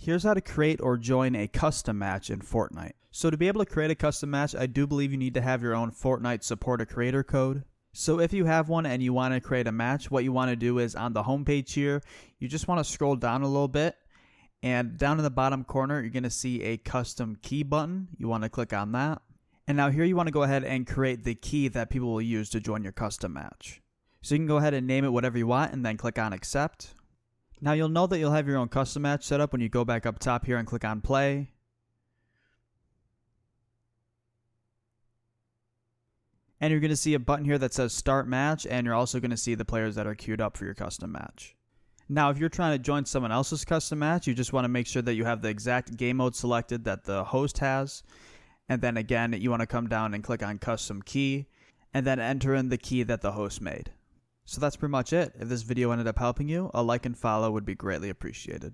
Here's how to create or join a custom match in Fortnite. So to be able to create a custom match, I do believe you need to have your own Fortnite support a creator code. So if you have one and you want to create a match, what you want to do is on the homepage here, you just want to scroll down a little bit, and down in the bottom corner, you're going to see a custom key button. You want to click on that. And now here you want to go ahead and create the key that people will use to join your custom match. So you can go ahead and name it whatever you want and then click on accept. Now you'll know that you'll have your own custom match set up when you go back up top here and click on play. And you're going to see a button here that says start match, and you're also going to see the players that are queued up for your custom match. Now if you're trying to join someone else's custom match, you just want to make sure that you have the exact game mode selected that the host has. And then again, you want to come down and click on custom key and then enter in the key that the host made. So that's pretty much it. If this video ended up helping you, a like and follow would be greatly appreciated.